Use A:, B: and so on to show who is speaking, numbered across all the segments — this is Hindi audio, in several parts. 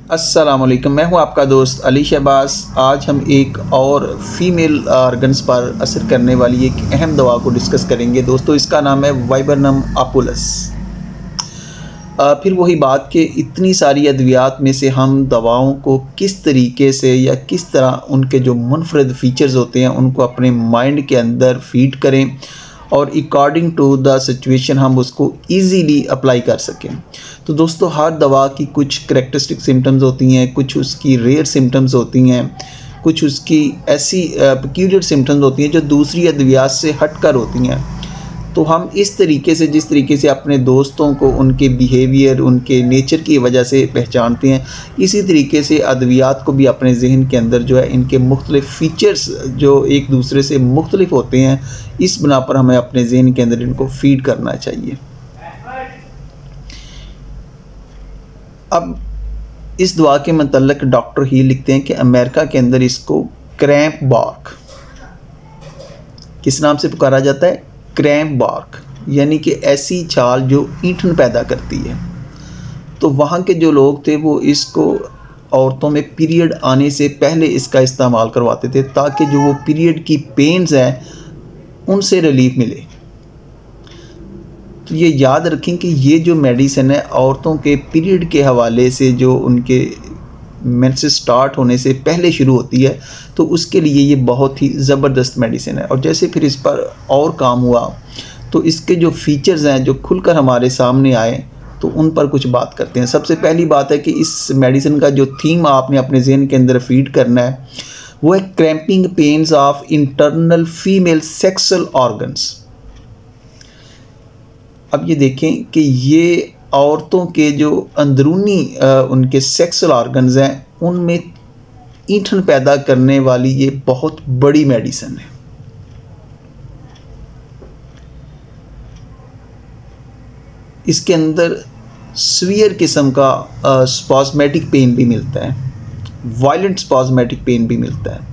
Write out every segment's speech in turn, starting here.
A: अस्सलामुअलैकुम, मैं हूं आपका दोस्त अली शहबाज। आज हम एक और फीमेल ऑर्गन्स पर असर करने वाली एक अहम दवा को डिस्कस करेंगे। दोस्तों, इसका नाम है वाइबरनम आपुलस। फिर वही बात कि इतनी सारी अद्वियात में से हम दवाओं को किस तरीके से या किस तरह उनके जो मुनफरद फ़ीचर्स होते हैं उनको अपने माइंड के अंदर फीड करें और अकॉर्डिंग टू द सिचुएशन हम उसको इजीली अप्लाई कर सकें। तो दोस्तों, हर दवा की कुछ करैक्टरिस्टिक सिम्टम्स होती हैं, कुछ उसकी रेयर सिम्टम्स होती हैं, कुछ उसकी ऐसी पेक्यूलियर सिम्टम्स होती हैं जो दूसरी अद्वियात से हटकर होती हैं। तो हम इस तरीके से, जिस तरीके से अपने दोस्तों को उनके बिहेवियर, उनके नेचर की वजह से पहचानते हैं, इसी तरीके से अद्वियात को भी अपने जहन के अंदर जो है इनके मुख्तलिफ़ फ़ीचर्स जो एक दूसरे से मुख्तलिफ होते हैं, इस बिना पर हमें अपने जहन के अंदर इनको फीड करना चाहिए। अब इस दवा के मतलब डॉक्टर ही लिखते हैं कि अमेरिका के अंदर इसको क्रैम्प बार्क, किस नाम से पुकारा जाता है? क्रैम्प बार्क, यानी कि ऐसी छाल जो ईंठन पैदा करती है। तो वहाँ के जो लोग थे वो इसको औरतों में पीरियड आने से पहले इसका इस्तेमाल करवाते थे ताकि जो वो पीरियड की पेन्स हैं उनसे रिलीफ मिले। तो ये याद रखें कि ये जो मेडिसिन है औरतों के पीरियड के हवाले से, जो उनके मेंसेस स्टार्ट होने से पहले शुरू होती है, तो उसके लिए ये बहुत ही ज़बरदस्त मेडिसिन है। और जैसे फिर इस पर और काम हुआ तो इसके जो फीचर्स हैं जो खुलकर हमारे सामने आए, तो उन पर कुछ बात करते हैं। सबसे पहली बात है कि इस मेडिसिन का जो थीम आपने अपने जहन के अंदर फीड करना है वो है cramping pains of internal female sexual organs. अब ये देखें कि ये औरतों के जो अंदरूनी उनके सेक्सुअल ऑर्गन्स हैं उनमें ईंठन पैदा करने वाली ये बहुत बड़ी मेडिसिन है। इसके अंदर सीवियर किस्म का स्पॉस्मेटिक पेन भी मिलता है, वायलेंट स्पॉस्मेटिक पेन भी मिलता है,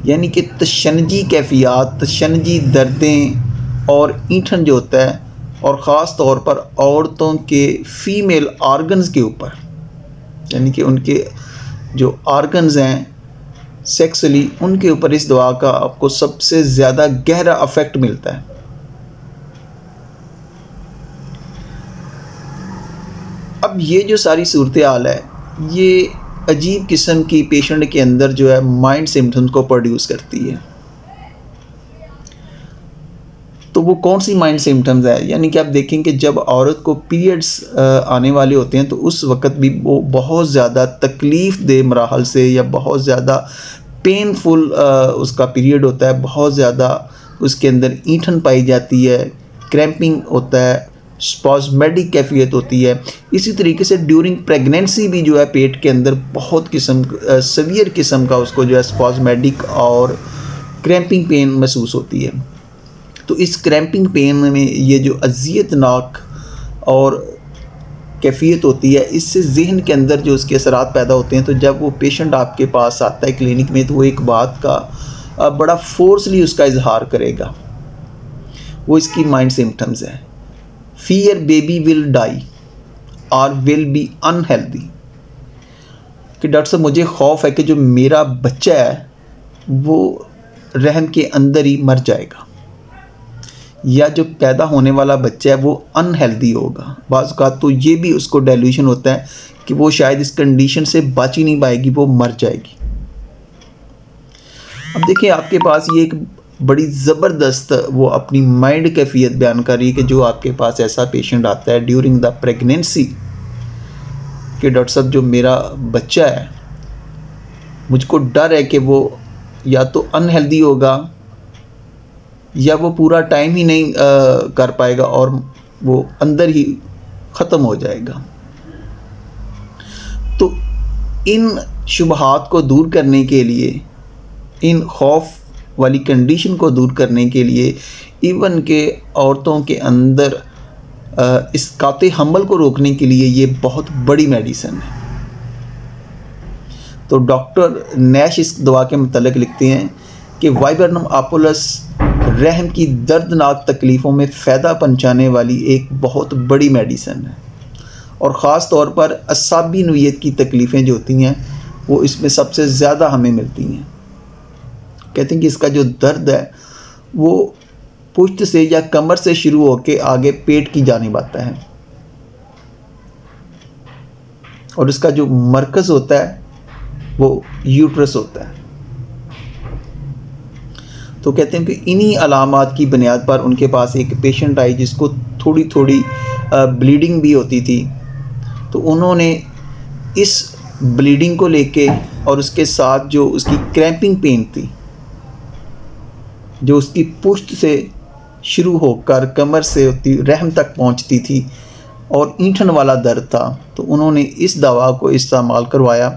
A: यानी कि तशनजी कैफियत, तशनजी दर्दें और ईंठन जो होता है, और ख़ास तौर पर औरतों के फीमेल ऑर्गन्स के ऊपर, यानी कि उनके जो ऑर्गन्स हैं सेक्सुअली, उनके ऊपर इस दवा का आपको सबसे ज़्यादा गहरा अफेक्ट मिलता है। अब ये जो सारी सूरत हाल है ये अजीब किस्म की पेशेंट के अंदर जो है माइंड सिम्टम्स को प्रोड्यूस करती है। तो वो कौन सी माइंड सिम्टम्स है? यानी कि आप देखें कि जब औरत को पीरियड्स आने वाले होते हैं तो उस वक़्त भी वो बहुत ज़्यादा तकलीफ़ दे मराहल से, या बहुत ज़्यादा पेनफुल उसका पीरियड होता है, बहुत ज़्यादा उसके अंदर ईंठन पाई जाती है, क्रैम्पिंग होता है, स्पॉस्मेटिक कैफियत होती है। इसी तरीके से ड्यूरिंग प्रेगनेंसी भी जो है पेट के अंदर बहुत सीवियर किस्म का उसको जो है स्पॉस्मेटिक और क्रैम्पिंग पेन महसूस होती है। तो इस क्रैम्पिंग पेन में ये जो अज़ियतनाक और कैफियत होती है, इससे जहन के अंदर जो उसके असरात पैदा होते हैं। तो जब वो पेशेंट आपके पास आता है क्लिनिक में, तो वो एक बात का बड़ा फोर्सली उसका इजहार करेगा, वो इसकी माइंड सिम्टम्स है। फियर बेबी विल डाई और विल बी अनहेल्दी, कि डॉक्टर साहब मुझे खौफ है कि जो मेरा बच्चा है वो रहम के अंदर ही मर जाएगा, या जो पैदा होने वाला बच्चा है वो अनहेल्दी होगा। बाज़ औक़ात तो ये भी उसको डेल्यूशन होता है कि वो शायद इस कंडीशन से बच ही नहीं पाएगी, वो मर जाएगी। अब देखिए, आपके पास ये एक बड़ी ज़बरदस्त वो अपनी माइंड कैफियत बयान कर रही है कि जो आपके पास ऐसा पेशेंट आता है ड्यूरिंग द प्रेगनेंसी कि डॉक्टर साहब जो मेरा बच्चा है, मुझको डर है कि वो या तो अनहेल्दी होगा या वो पूरा टाइम ही नहीं कर पाएगा और वो अंदर ही ख़त्म हो जाएगा। तो इन शुबहात को दूर करने के लिए, इन खौफ वाली कंडीशन को दूर करने के लिए, इवन के औरतों के अंदर इस काते हमल को रोकने के लिए ये बहुत बड़ी मेडिसिन है। तो डॉक्टर नैश इस दवा के मतलब लिखते हैं कि वाइबरनम आपुलस रहम की दर्दनाक तकलीफ़ों में फ़ायदा पहुंचाने वाली एक बहुत बड़ी मेडिसिन है। और ख़ास तौर पर असाबी नोयत की तकलीफ़ें जो होती हैं वो इसमें सबसे ज़्यादा हमें मिलती हैं। कहते हैं कि इसका जो दर्द है वो पुश्त से या कमर से शुरू होकर आगे पेट की जानिब आता है, और इसका जो मरकज़ होता है वो यूट्रस होता है। तो कहते हैं कि इन्हीं अलामात की बुनियाद पर उनके पास एक पेशेंट आई जिसको थोड़ी थोड़ी ब्लीडिंग भी होती थी। तो उन्होंने इस ब्लीडिंग को लेके और उसके साथ जो उसकी क्रैम्पिंग पेन थी, जो उसकी पुश्त से शुरू होकर कमर से होती रहम तक पहुंचती थी और ईंठन वाला दर्द था, तो उन्होंने इस दवा को इस्तेमाल करवाया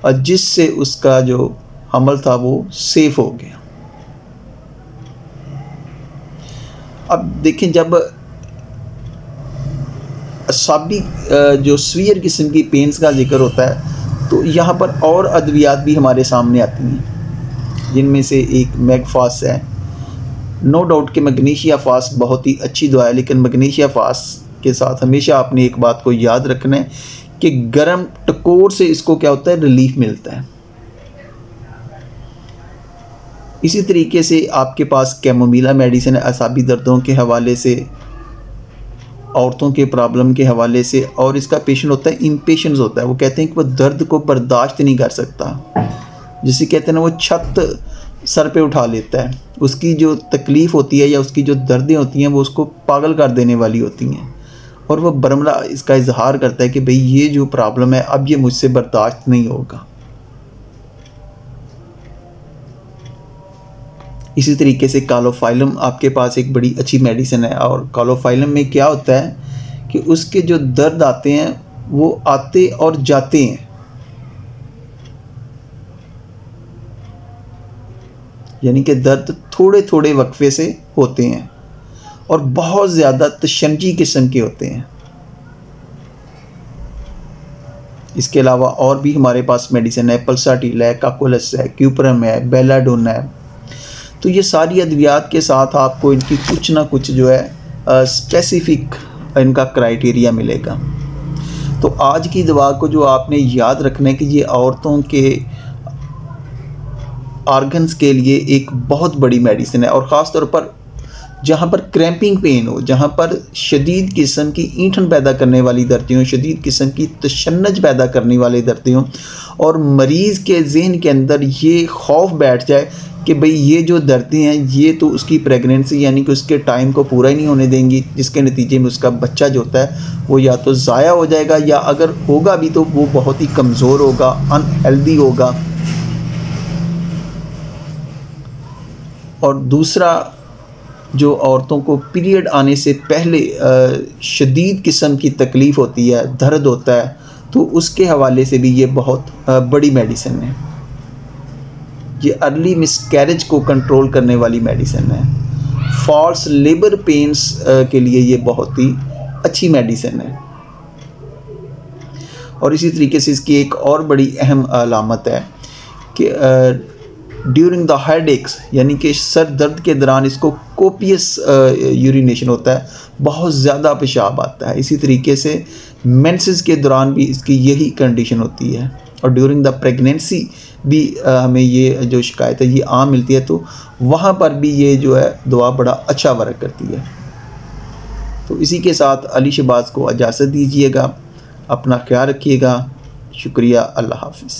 A: और जिससे उसका जो हमल था वो सेफ़ हो गया। अब देखें, जब असाबी जो स्वीयर किस्म की पेन्स का जिक्र होता है तो यहाँ पर और अद्वियात भी हमारे सामने आती हैं, जिनमें से एक मैगफास है। नो डाउट कि मैग्नीशिया फास बहुत ही अच्छी दवा है, लेकिन मैग्नीशिया फास के साथ हमेशा आपने एक बात को याद रखना है कि गर्म टकोर से इसको क्या होता है, रिलीफ मिलता है। इसी तरीके से आपके पास कैमोमिला मेडिसिन है असाबी दर्दों के हवाले से, औरतों के प्रॉब्लम के हवाले से, और इसका पेशेंट होता है इम्पेशेंस होता है। वो कहते हैं कि वो दर्द को बर्दाश्त नहीं कर सकता, जिसे कहते हैं ना वो छत सर पे उठा लेता है। उसकी जो तकलीफ़ होती है या उसकी जो दर्दें होती हैं वो उसको पागल कर देने वाली होती हैं, और वह बरमला इसका इजहार करता है कि भाई ये जो प्रॉब्लम है अब ये मुझसे बर्दाश्त नहीं होगा। इसी तरीके से कालोफाइलम आपके पास एक बड़ी अच्छी मेडिसिन है, और कालोफाइलम में क्या होता है कि उसके जो दर्द आते हैं वो आते और जाते हैं, यानी कि दर्द थोड़े थोड़े वक्फे से होते हैं और बहुत ज़्यादा तशंजी किस्म के होते हैं। इसके अलावा और भी हमारे पास मेडिसिन है, पल्साटिल है, काकोलस है, क्यूपरम है, बेलाडोना है। तो ये सारी अद्वियात के साथ आपको इनकी कुछ ना कुछ जो है स्पेसिफिक इनका क्राइटेरिया मिलेगा। तो आज की दवा को जो आपने याद रखना है कि ये औरतों के ऑर्गन्स के लिए एक बहुत बड़ी मेडिसिन है, और ख़ास तौर पर जहाँ पर क्रैम्पिंग पेन हो, जहाँ पर शदीद किस्म की ईंठन पैदा करने वाली दर्दें हों, शदीद किस्म की तशन्नुज पैदा करने वाली दर्दें हों, और मरीज़ के जहन के अंदर ये खौफ बैठ जाए कि भाई ये जो दर्दें हैं ये तो उसकी प्रेगनेंसी यानी कि उसके टाइम को पूरा ही नहीं होने देंगी, जिसके नतीजे में उसका बच्चा जो होता है वो या तो ज़ाया हो जाएगा, या अगर होगा भी तो वो बहुत ही कमज़ोर होगा, अनहेल्दी होगा। और दूसरा, जो औरतों को पीरियड आने से पहले शदीद किस्म की तकलीफ़ होती है, दर्द होता है, तो उसके हवाले से भी ये बहुत बड़ी मेडिसिन है। ये अर्ली मिसकैरेज को कंट्रोल करने वाली मेडिसिन है। फॉल्स लेबर पेन्स के लिए ये बहुत ही अच्छी मेडिसिन है। और इसी तरीके से इसकी एक और बड़ी अहम अलामत है कि ड्यूरिंग द हेडेक्स, यानी कि सर दर्द के दौरान इसको कोपियस यूरिनेशन होता है, बहुत ज़्यादा पेशाब आता है। इसी तरीके से मेंसेस के दौरान भी इसकी यही कंडीशन होती है, और ड्यूरिंग द प्रेगनेंसी भी हमें ये जो शिकायत है ये आम मिलती है। तो वहाँ पर भी ये जो है दवा बड़ा अच्छा वर्क करती है। तो इसी के साथ अली शहबाज को इजाज़त दीजिएगा, अपना ख्याल रखिएगा। शुक्रिया, अल्लाह हाफ़िज़।